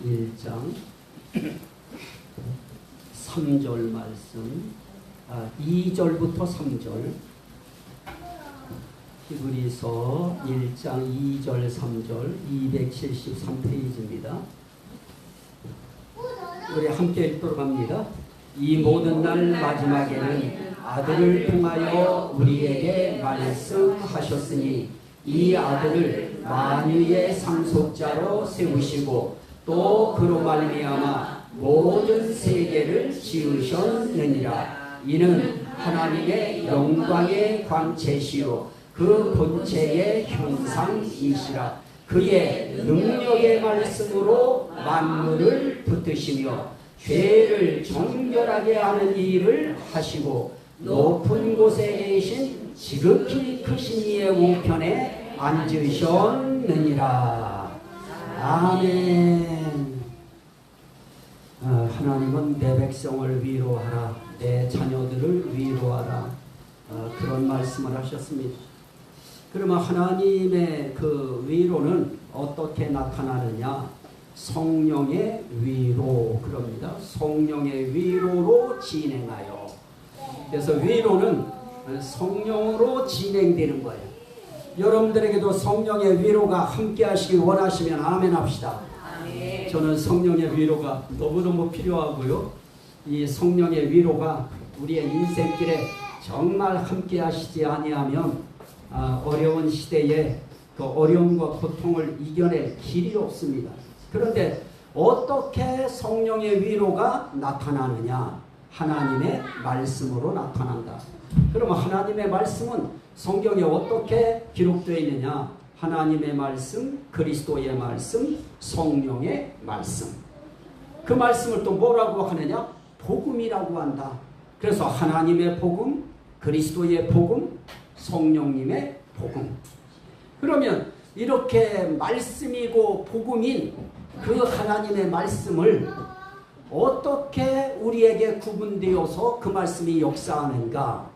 1장 3절 말씀, 2절부터 3절, 히브리서 1장 2절 3절 273페이지입니다. 우리 함께 읽도록 합니다. 이 모든 날 마지막에는 아들을 통하여 우리에게 말씀하셨으니 이 아들을 만유의 상속자로 세우시고 또 그로 말미암아 모든 세계를 지으셨느니라. 이는 하나님의 영광의 광채시요 그 본체의 형상이시라. 그의 능력의 말씀으로 만물을 붙드시며 죄를 정결하게 하는 일을 하시고 높은 곳에 계신 지극히 크신 이의 우편에 앉으셨느니라. 아멘. 하나님은 내 백성을 위로하라, 내 자녀들을 위로하라, 그런 말씀을 하셨습니다. 그러면 하나님의 그 위로는 어떻게 나타나느냐? 성령의 위로, 그럽니다. 성령의 위로로 진행하여. 그래서 위로는 성령으로 진행되는 거예요. 여러분들에게도 성령의 위로가 함께 하시길 원하시면 아멘 합시다. 아멘. 저는 성령의 위로가 너무너무 필요하고요. 이 성령의 위로가 우리의 인생길에 정말 함께 하시지 아니하면 어려운 시대에 그 어려움과 고통을 이겨낼 길이 없습니다. 그런데 어떻게 성령의 위로가 나타나느냐? 하나님의 말씀으로 나타난다. 그러면 하나님의 말씀은 성경에 어떻게 기록되어 있느냐? 하나님의 말씀, 그리스도의 말씀, 성령의 말씀. 그 말씀을 또 뭐라고 하느냐? 복음이라고 한다. 그래서 하나님의 복음, 그리스도의 복음, 성령님의 복음. 그러면 이렇게 말씀이고 복음인 그 하나님의 말씀을 어떻게 우리에게 구분되어서 그 말씀이 역사하는가?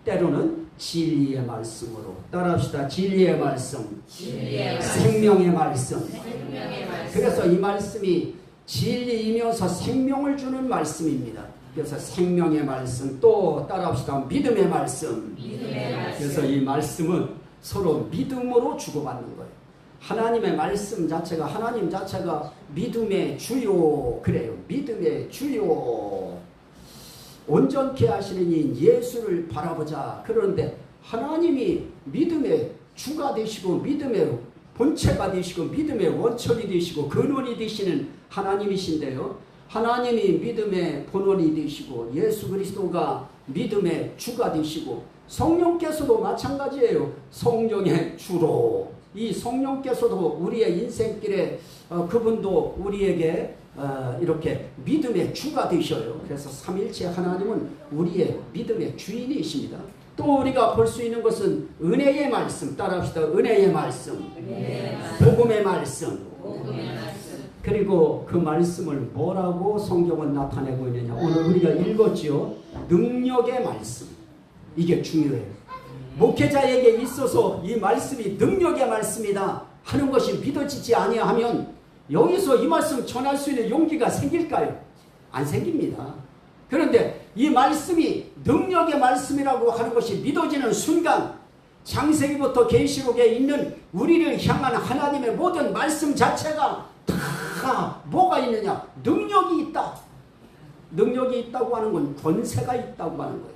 때로는 진리의 말씀으로. 따라합시다. 진리의 말씀, 생명의 말씀. 그래서 이 말씀이 진리이면서 생명을 주는 말씀입니다. 그래서 생명의 말씀. 또 따라합시다. 믿음의 말씀. 그래서 이 말씀은 서로 믿음으로 주고받는 거예요. 하나님의 말씀 자체가, 하나님 자체가 믿음의 주요, 그래요. 믿음의 주요. 온전케 하시는 이 예수를 바라보자. 그런데 하나님이 믿음의 주가 되시고 믿음의 본체가 되시고 믿음의 원천이 되시고 근원이 되시는 하나님이신데요. 하나님이 믿음의 본원이 되시고 예수 그리스도가 믿음의 주가 되시고 성령께서도 마찬가지예요. 성령의 주로. 이 성령께서도 우리의 인생길에 그분도 우리에게 이렇게 믿음의 주가 되셔요. 그래서 삼일체 하나님은 우리의 믿음의 주인이십니다. 또 우리가 볼 수 있는 것은 은혜의 말씀. 따라합시다. 은혜의 말씀. 복음의 말씀. 그리고 그 말씀을 뭐라고 성경은 나타내고 있느냐? 오늘 우리가 읽었지요. 능력의 말씀. 이게 중요해요. 목회자에게 있어서 이 말씀이 능력의 말씀이다 하는 것이 믿어지지 아니하면 여기서 이 말씀 전할 수 있는 용기가 생길까요? 안 생깁니다. 그런데 이 말씀이 능력의 말씀이라고 하는 것이 믿어지는 순간 창세기부터 계시록에 있는 우리를 향한 하나님의 모든 말씀 자체가 다 뭐가 있느냐? 능력이 있다. 능력이 있다고 하는 건 권세가 있다고 하는 거예요.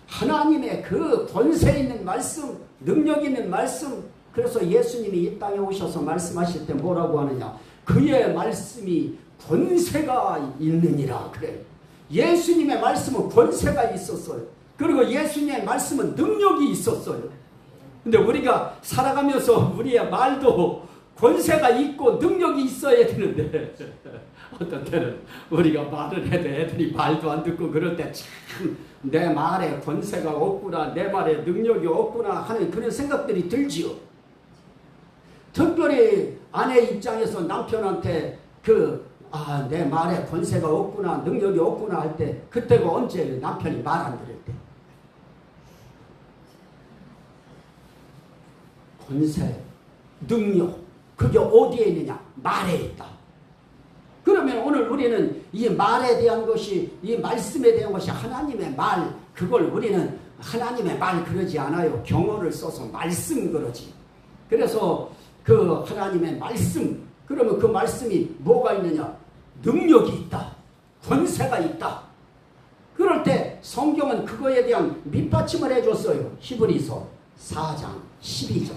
하나님의 그 권세 있는 말씀, 능력 있는 말씀. 그래서 예수님이 이 땅에 오셔서 말씀하실 때 뭐라고 하느냐? 그의 말씀이 권세가 있느니라. 그래요. 예수님의 말씀은 권세가 있었어요. 그리고 예수님의 말씀은 능력이 있었어요. 근데 우리가 살아가면서 우리의 말도 권세가 있고 능력이 있어야 되는데 어떤 때는 우리가 말을 해도 애들이 말도 안 듣고 그럴 때 참 내 말에 권세가 없구나, 내 말에 능력이 없구나 하는 그런 생각들이 들지요. 특별히 아내 입장에서 남편한테 내 말에 권세가 없구나, 능력이 없구나 할 때 그때가 언제? 남편이 말 안 들을 때. 권세, 능력, 그게 어디에 있느냐? 말에 있다. 그럼 그걸 우리는 이 말에 대한 것이, 이 말씀에 대한 것이 하나님의 말, 그걸 우리는 하나님의 말 그러지 않아요. 경어를 써서 말씀 그러지. 그래서 그 하나님의 말씀, 그러면 그 말씀이 뭐가 있느냐? 능력이 있다. 권세가 있다. 그럴 때 성경은 그거에 대한 밑받침을 해줬어요. 히브리서 4장 12절.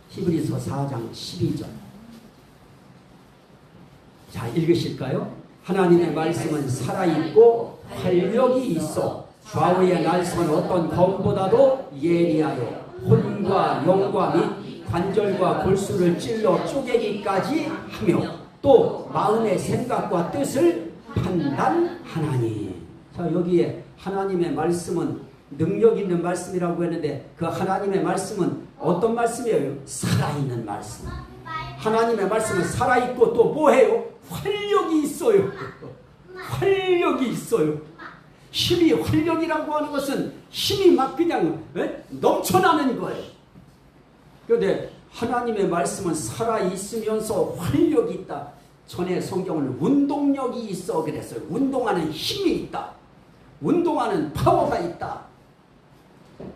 히브리서 4장 12절. 자, 읽으실까요? 하나님의 말씀은 살아있고 활력이 있어 좌우의 날선 어떤 검보다도 예리하여 혼과 영과 및 관절과 골수를 찔러 쪼개기까지 하며 또 마음의 생각과 뜻을 판단하나니. 자, 여기에 하나님의 말씀은 능력 있는 말씀이라고 했는데 그 하나님의 말씀은 어떤 말씀이에요? 살아있는 말씀. 하나님의 말씀은 살아있고 또 뭐해요? 활력이 있어요. 활력이 있어요. 힘이, 활력이라고 하는 것은 힘이 막 그냥 넘쳐나는 거예요. 그런데 하나님의 말씀은 살아있으면서 활력이 있다. 전에 성경은 운동력이 있어 그랬어요. 운동하는 힘이 있다. 운동하는 파워가 있다.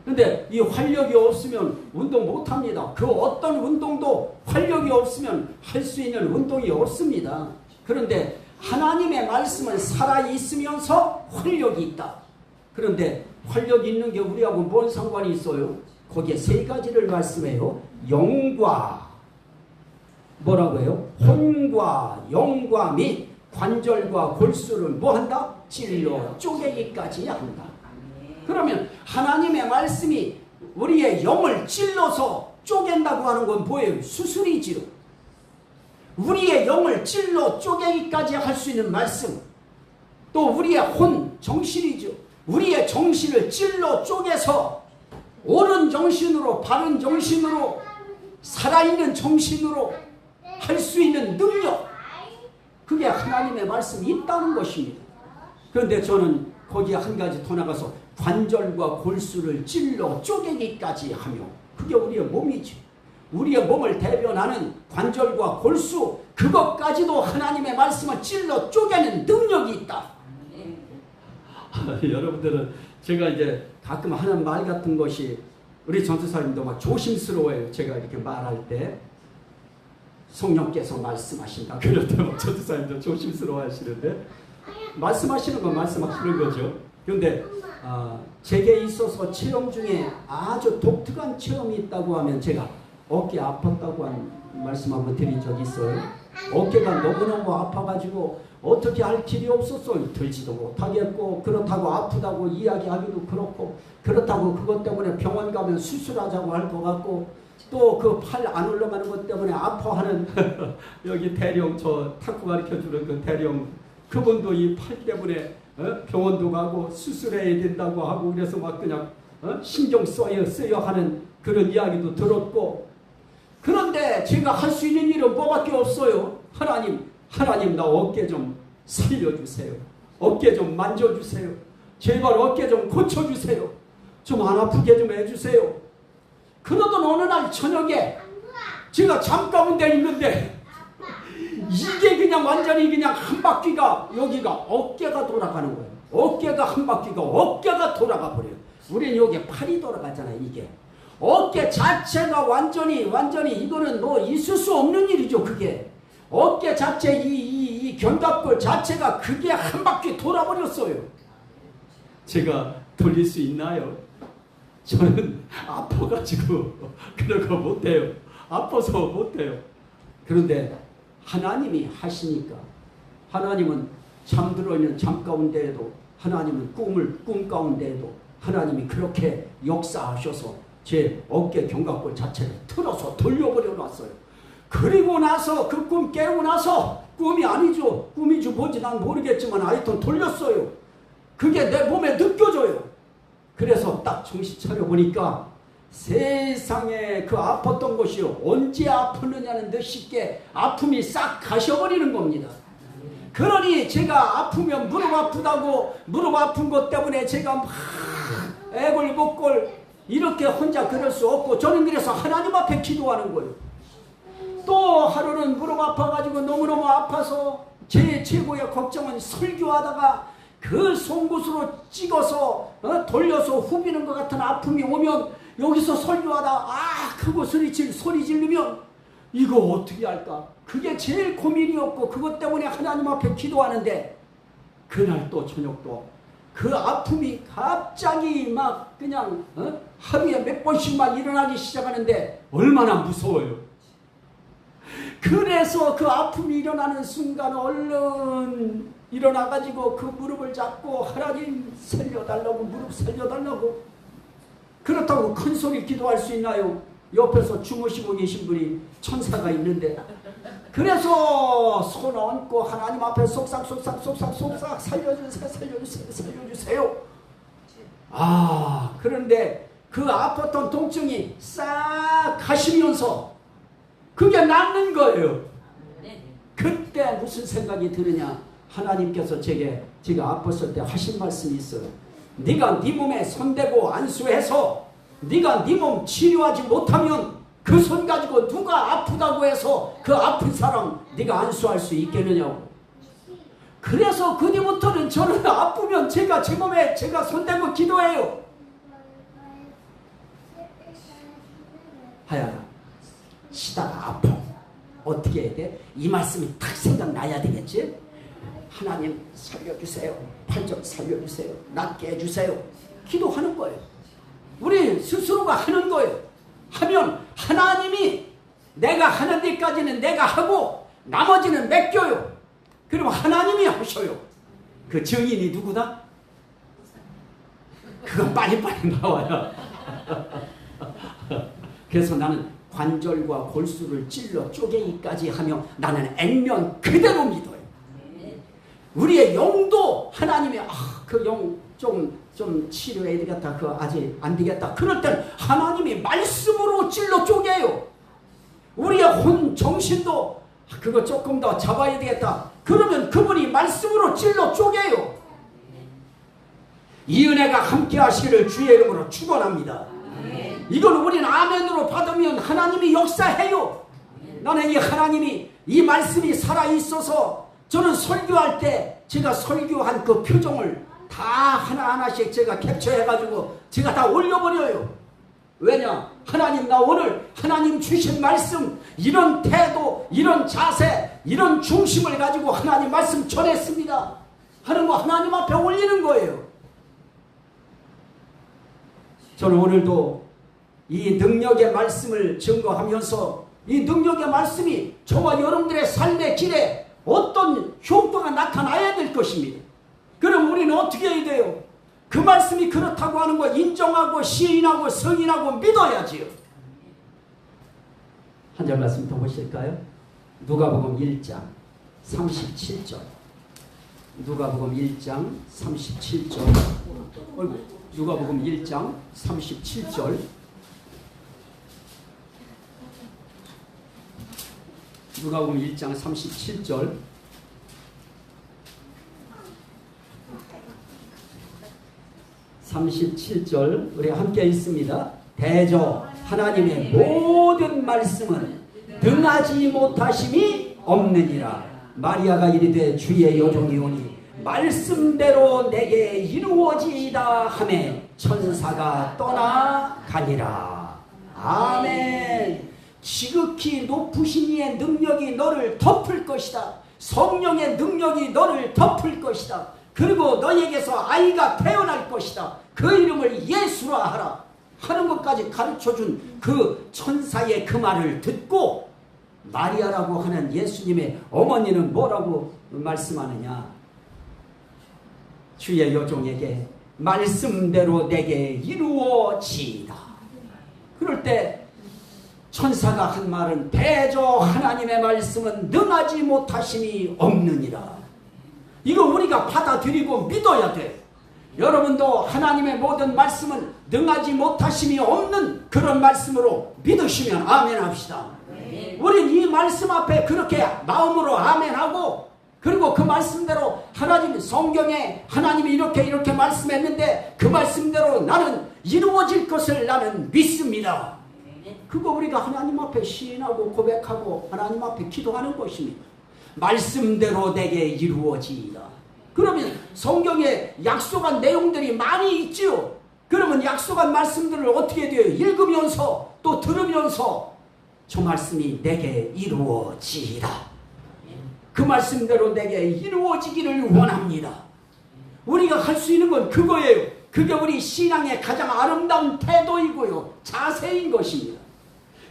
그런데 이 활력이 없으면 운동 못합니다. 그 어떤 운동도 활력이 없으면 할 수 있는 운동이 없습니다. 그런데 하나님의 말씀은 살아있으면서 활력이 있다. 그런데 활력이 있는 게 우리하고 뭔 상관이 있어요? 거기에 세 가지를 말씀해요. 영과, 뭐라고 해요? 혼과 영과 및 관절과 골수를 뭐한다? 찔러 쪼개기까지 한다. 그러면 하나님의 말씀이 우리의 영을 찔러서 쪼갠다고 하는 건 뭐예요? 수술이지요. 우리의 영을 찔러 쪼개기까지 할 수 있는 말씀. 또 우리의 혼, 정신이죠. 우리의 정신을 찔러 쪼개서 옳은 정신으로, 바른 정신으로, 살아있는 정신으로 할 수 있는 능력. 그게 하나님의 말씀이 있다는 것입니다. 그런데 저는 거기에 한 가지 더 나가서 관절과 골수를 찔러 쪼개기까지 하며, 그게 우리의 몸이지. 우리의 몸을 대변하는 관절과 골수, 그것까지도 하나님의 말씀을 찔러 쪼개는 능력이 있다. 여러분들은 제가 이제 가끔 하는 말 같은 것이, 우리 전도사님도 막 조심스러워요. 제가 이렇게 말할 때 성령께서 말씀하신다. 그럴 때 막 전도사님도 조심스러워 하시는데, 말씀하시는 건 말씀하시는 거죠. 그런데 제게 있어서 체험 중에 아주 독특한 체험이 있다고 하면, 제가 어깨 아팠다고 한 말씀 한번 드린 적이 있어요. 어깨가 너무너무 아파가지고 어떻게 할 길이 없었어요. 들지도 못하겠고, 그렇다고 아프다고 이야기하기도 그렇고, 그렇다고 그것 때문에 병원 가면 수술하자고 할 것 같고, 또 그 팔 안 올라가는 것 때문에 아파하는 여기 대령, 저 탁구 가르쳐주는 그 대령, 그분도 이 팔 때문에 병원도 가고 수술해야 된다고 하고, 그래서 막 그냥 신경 쓰여 하는 그런 이야기도 들었고. 그런데 제가 할 수 있는 일은 뭐밖에 없어요. 하나님 나 어깨 좀 살려주세요. 어깨 좀 만져주세요. 제발 어깨 좀 고쳐주세요. 좀 안 아프게 좀 해주세요. 그러던 어느 날 저녁에 제가 잠 가운데 있는데 이게 그냥 완전히 그냥 한 바퀴가, 여기가 어깨가 돌아가는 거예요. 어깨가 한 바퀴가 어깨가 돌아가 버려요. 우리는 여기 팔이 돌아가잖아요. 이게 어깨 자체가 완전히 이거는 뭐 있을 수 없는 일이죠. 그게 어깨 자체 이 견갑골 자체가 그게 한 바퀴 돌아버렸어요. 제가 돌릴 수 있나요? 저는 아파가지고 그런 거 못해요. 아파서 못해요. 그런데 하나님이 하시니까, 하나님은 잠들어 있는 잠 가운데에도, 하나님은 꿈 가운데에도 하나님이 그렇게 역사하셔서 제 어깨 견갑골 자체를 틀어서 돌려버려 놨어요. 그리고 나서 그 꿈 깨고 나서, 꿈이 아니죠. 꿈이지 뭔지 난 모르겠지만 하여튼 돌렸어요. 그게 내 몸에 느껴져요. 그래서 딱 정신 차려보니까 세상에 그 아팠던 것이 언제 아팠느냐는 듯이 아픔이 싹 가셔버리는 겁니다. 그러니 제가 아프면 무릎 아프다고, 무릎 아픈 것 때문에 제가 막 애골복골 이렇게 혼자 그럴 수 없고, 저는 그래서 하나님 앞에 기도하는 거예요. 또 하루는 무릎 아파가지고 너무너무 아파서 제 최고의 걱정은 설교하다가 그 송곳으로 찍어서 돌려서 후비는 것 같은 아픔이 오면 여기서 설교하다 크고 소리 지르면 이거 어떻게 할까? 그게 제일 고민이었고 그것 때문에 하나님 앞에 기도하는데 그날 또 저녁도 그 아픔이 갑자기 막 그냥 하루에 몇 번씩만 일어나기 시작하는데 얼마나 무서워요. 그래서 그 아픔이 일어나는 순간 얼른 일어나가지고 그 무릎을 잡고 하나님 살려달라고 무릎 살려달라고. 그렇다고 큰 소리 기도할 수 있나요? 옆에서 주무시고 계신 분이 천사가 있는데 그래서 손 얹고 하나님 앞에 속삭 살려주세요. 그런데 그 아팠던 통증이 싹 가시면서 그게 낫는 거예요. 그때 무슨 생각이 드느냐? 하나님께서 제가 아팠을 때 하신 말씀이 있어요. 네가 네 몸에 손대고 안수해서 네가 네 몸 치료하지 못하면 그 손 가지고 누가 아프다고 해서 그 아픈 사람 네가 안수할 수 있겠느냐고. 그래서 그 뒤부터는 저는 아프면 제가 제 몸에 제가 손대고 기도해요. 하야라 시다가 아파. 어떻게 해야 돼? 이 말씀이 딱 생각나야 되겠지? 하나님 살려주세요. 팔 좀 살려주세요. 낫게 해주세요. 기도하는 거예요. 우리 스스로가 하는 거예요. 하면 하나님이 내가 하는 데까지는 내가 하고 나머지는 맡겨요. 그럼 하나님이 하셔요. 그 증인이 누구다? 그건 빨리빨리 나와요. 그래서 나는 관절과 골수를 찔러 쪼개기까지 하며 나는 액면 그대로 믿어요. 우리의 영도 하나님이 그 영 좀 치료해야 되겠다. 그거 아직 안 되겠다. 그럴 땐 하나님이 말씀으로 찔러 쪼개요. 우리의 혼 정신도 그거 조금 더 잡아야 되겠다. 그러면 그분이 말씀으로 찔러 쪼개요. 이 은혜가 함께 하시기를 주의 이름으로 축원합니다. 이걸 우리는 아멘으로 받으면 하나님이 역사해요. 나는 이 하나님이 이 말씀이 살아있어서 저는 설교할 때 제가 설교한 그 표정을 다 하나하나씩 제가 캡처해가지고 제가 다 올려버려요. 왜냐? 하나님 나 오늘 하나님 주신 말씀 이런 태도 이런 자세 이런 중심을 가지고 하나님 말씀 전했습니다 하는 거 하나님 앞에 올리는 거예요. 저는 오늘도 이 능력의 말씀을 증거하면서 이 능력의 말씀이 저와 여러분들의 삶의 길에 어떤 효과가 나타나야 될 것입니다. 그럼 우리는 어떻게 해야 돼요? 그 말씀이 그렇다고 하는 거 인정하고 시인하고 승인하고 믿어야지요. 한 절 말씀 더 보실까요? 누가복음 1장 37절. 누가복음 1장 37절. 누가복음 1장 37절. 누가복음 1장 37절. 우리 함께 있습니다. 대저 하나님의 모든 말씀은 능하지 못하심이 없느니라. 마리아가 이르되 주의 여종이 오니 말씀대로 내게 이루어지이다 하매 천사가 떠나가니라. 아멘. 지극히 높으신 이의 능력이 너를 덮을 것이다. 성령의 능력이 너를 덮을 것이다. 그리고 너에게서 아이가 태어날 것이다. 그 이름을 예수라 하라 하는 것까지 가르쳐준 그 천사의 그 말을 듣고 마리아라고 하는 예수님의 어머니는 뭐라고 말씀하느냐? 주의 여종에게 말씀대로 내게 이루어지이다. 그럴 때 천사가 한 말은 대저 하나님의 말씀은 능하지 못하심이 없느니라. 이거 우리가 받아들이고 믿어야 돼. 여러분도 하나님의 모든 말씀은 능하지 못하심이 없는 그런 말씀으로 믿으시면 아멘 합시다. 우린 이 말씀 앞에 그렇게 마음으로 아멘하고 그리고 그 말씀대로 하나님 성경에 하나님이 이렇게 말씀했는데 그 말씀대로 나는 이루어질 것을 나는 믿습니다. 그거 우리가 하나님 앞에 시인하고 고백하고 하나님 앞에 기도하는 것입니다. 말씀대로 내게 이루어지이다. 그러면 성경에 약속한 내용들이 많이 있지요. 그러면 약속한 말씀들을 어떻게 돼요? 읽으면서 또 들으면서 저 말씀이 내게 이루어지이다. 그 말씀대로 내게 이루어지기를 원합니다. 우리가 할 수 있는 건 그거예요. 그게 우리 신앙의 가장 아름다운 태도이고요. 자세인 것입니다.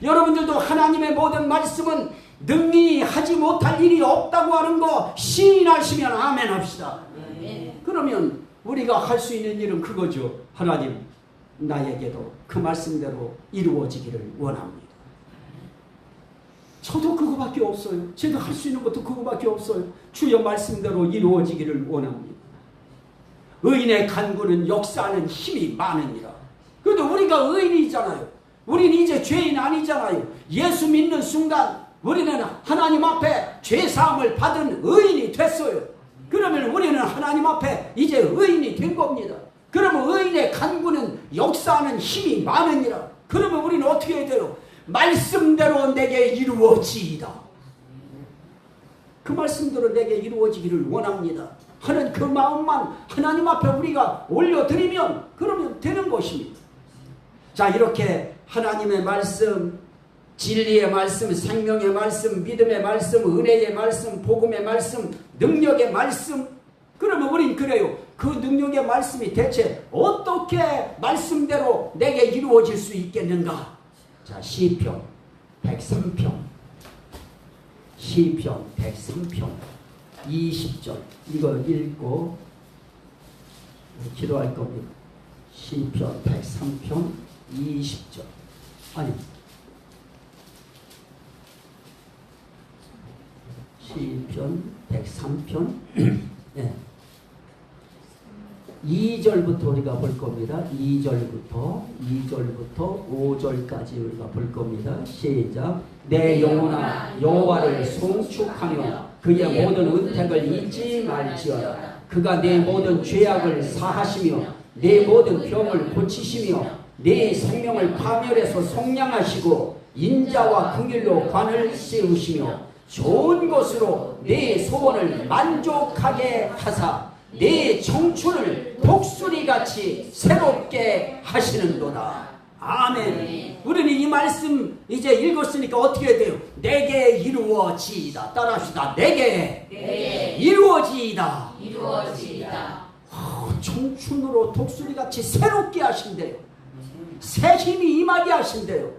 여러분들도 하나님의 모든 말씀은 능히 하지 못할 일이 없다고 하는 거 시인하시면 아멘 합시다. 그러면 우리가 할 수 있는 일은 그거죠. 하나님, 나에게도 그 말씀대로 이루어지기를 원합니다. 저도 그거밖에 없어요. 제가 할 수 있는 것도 그거밖에 없어요. 주의 말씀대로 이루어지기를 원합니다. 의인의 간구는 역사하는 힘이 많으니라. 그래도 우리가 의인이잖아요. 우리는 이제 죄인 아니잖아요. 예수 믿는 순간 우리는 하나님 앞에 죄사함을 받은 의인이 됐어요. 그러면 우리는 하나님 앞에 이제 의인이 된 겁니다. 그러면 의인의 간구는 역사하는 힘이 많으니라. 그러면 우리는 어떻게 해야 돼요? 말씀대로 내게 이루어지이다. 그 말씀대로 내게 이루어지기를 원합니다 하는 그 마음만 하나님 앞에 우리가 올려드리면 그러면 되는 것입니다. 자, 이렇게 하나님의 말씀, 진리의 말씀, 생명의 말씀, 믿음의 말씀, 은혜의 말씀, 복음의 말씀, 능력의 말씀, 그러면 우린 그래요. 그 능력의 말씀이 대체 어떻게 말씀대로 내게 이루어질 수 있겠는가? 자, 시편 103편 103편 20절 이거 읽고 기도할 겁니다. 시편 103편 20절 아니 시편 103편 네. 2절부터 우리가 볼 겁니다. 2절부터 5절까지 우리가 볼 겁니다. 시작. 내 영혼아 여호와를 송축하며 그의 모든 은택을 잊지 말지어다. 그가 내 모든 죄악을 사하시며 내 모든 병을 고치시며 내 생명을 파멸해서 속량하시고 인자와 긍휼로 관을 세우시며 좋은 것으로 내 소원을 만족하게 하사 내 청춘을 독수리같이 새롭게 하시는도다. 아멘. 우리는 이 말씀 이제 읽었으니까 어떻게 돼요? 내게 이루어지이다. 따라합시다. 내게 이루어지이다. 청춘으로 독수리같이 새롭게 하신대요. 새 힘이 임하게 하신대요.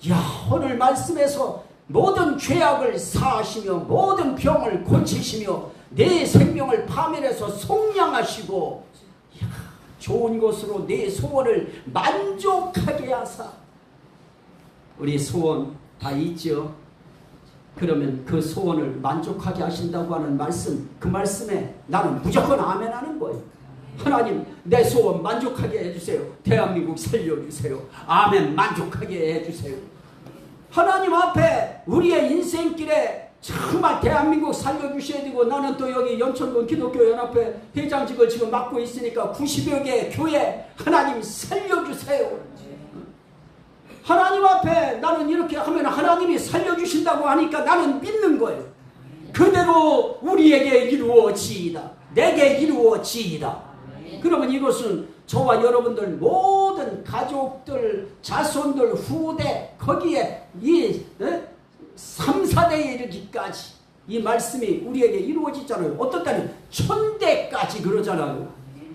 야, 오늘 말씀에서 모든 죄악을 사하시며 모든 병을 고치시며 내 생명을 파멸해서 속량하시고 좋은 것으로 내 소원을 만족하게 하사. 우리 소원 다 있죠? 그러면 그 소원을 만족하게 하신다고 하는 말씀, 그 말씀에 나는 무조건 아멘 하는 거예요. 하나님, 내 소원 만족하게 해주세요. 대한민국 살려주세요. 아멘. 만족하게 해주세요. 하나님 앞에 우리의 인생길에 정말 대한민국 살려주셔야 되고, 나는 또 여기 연천군 기독교연합회 회장직을 지금 맡고 있으니까 90여 개의 교회 하나님 살려주세요. 하나님 앞에 나는 이렇게 하면 하나님이 살려주신다고 하니까 나는 믿는 거예요. 그대로 우리에게 이루어지이다. 내게 이루어지이다. 그러면 이것은 저와 여러분들 모든 가족들, 자손들, 후대 거기에 이 3, 4대에 이르기까지 이 말씀이 우리에게 이루어지잖아요. 어떤 때는 1000대까지 그러잖아요.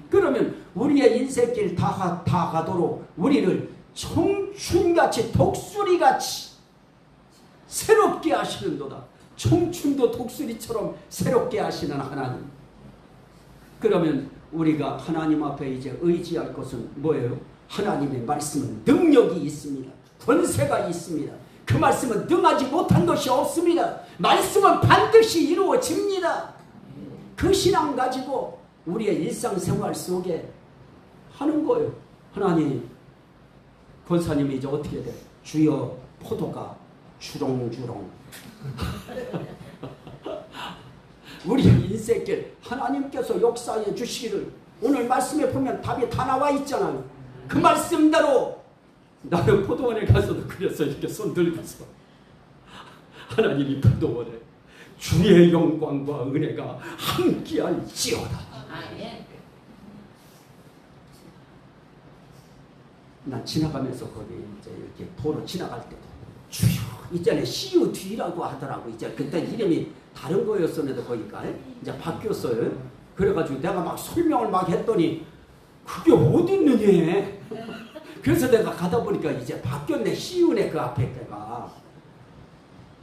그러면 우리의 인생길 다 가도록 우리를 청춘같이 독수리같이 새롭게 하시는도다. 청춘도 독수리처럼 새롭게 하시는 하나님. 그러면 우리가 하나님 앞에 이제 의지할 것은 뭐예요? 하나님의 말씀은 능력이 있습니다. 권세가 있습니다. 그 말씀은 능하지 못한 것이 없습니다. 말씀은 반드시 이루어집니다. 그 신앙 가지고 우리의 일상생활 속에 하는 거예요. 하나님, 권사님이 이제 어떻게 돼? 주여, 포도가 주렁주렁. 우리의 인생길 하나님께서 역사해 주시기를. 오늘 말씀에 보면 답이 다 나와 있잖아요. 그 말씀대로 나는 포도원에 가서도 그랬어. 이렇게 손 들고서 하나님이 포도원에 주의 영광과 은혜가 함께할지어다. 난 지나가면서 거기 이제 이렇게 도로 지나갈 때도 주여 이전에 CUD라고 하더라고. 이제 그때 이름이 다른 거였었는데 거기가 이제 바뀌었어요. 그래가지고 내가 막 설명을 막 했더니 그게 어디 있느냐. 그래서 내가 가다 보니까 이제 바뀌었네. CU네 그 앞에 때가.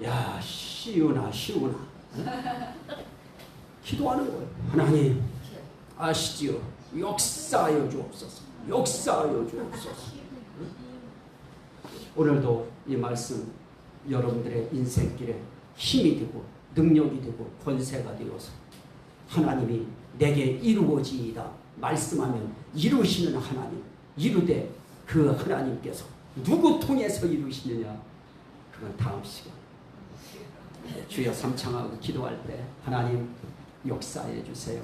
야 CU나 기도하는 거예요. 하나님 아시지요. 역사하여 주옵소서. 역사하여 주옵소서. 오늘도 이 말씀 여러분들의 인생길에 힘이 되고 능력이 되고 권세가 되어서 하나님이 내게 이루어지이다 말씀하면 이루시는 하나님, 이루되 그 하나님께서 누구 통해서 이루시느냐, 그건 다음 시간 주여 삼창하고 기도할 때 하나님 역사해 주세요.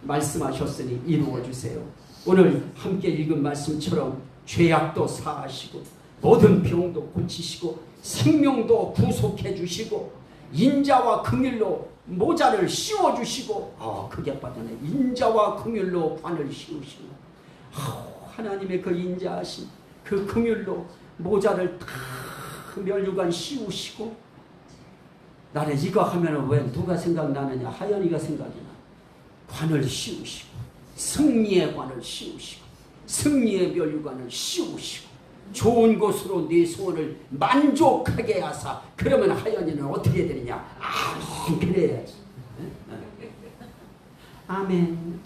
말씀하셨으니 이루어 주세요. 오늘 함께 읽은 말씀처럼 죄악도 사하시고 모든 병도 고치시고 생명도 구속해 주시고 인자와 긍휼로 모자를 씌워주시고 그게 빠졌네. 인자와 긍휼로 관을 씌우시고 하나님의 그 인자하신 그 긍휼로 모자를 다 면류관 씌우시고 나는 이거 하면 왜 누가 생각나느냐. 하연이가 생각이 나. 관을 씌우시고 승리의 관을 씌우시고 승리의 면류관을 씌우시고 좋은 곳으로 네 소원을 만족하게 하사. 그러면 하연이는 어떻게 되느냐. 아멘 그래야지. 아멘.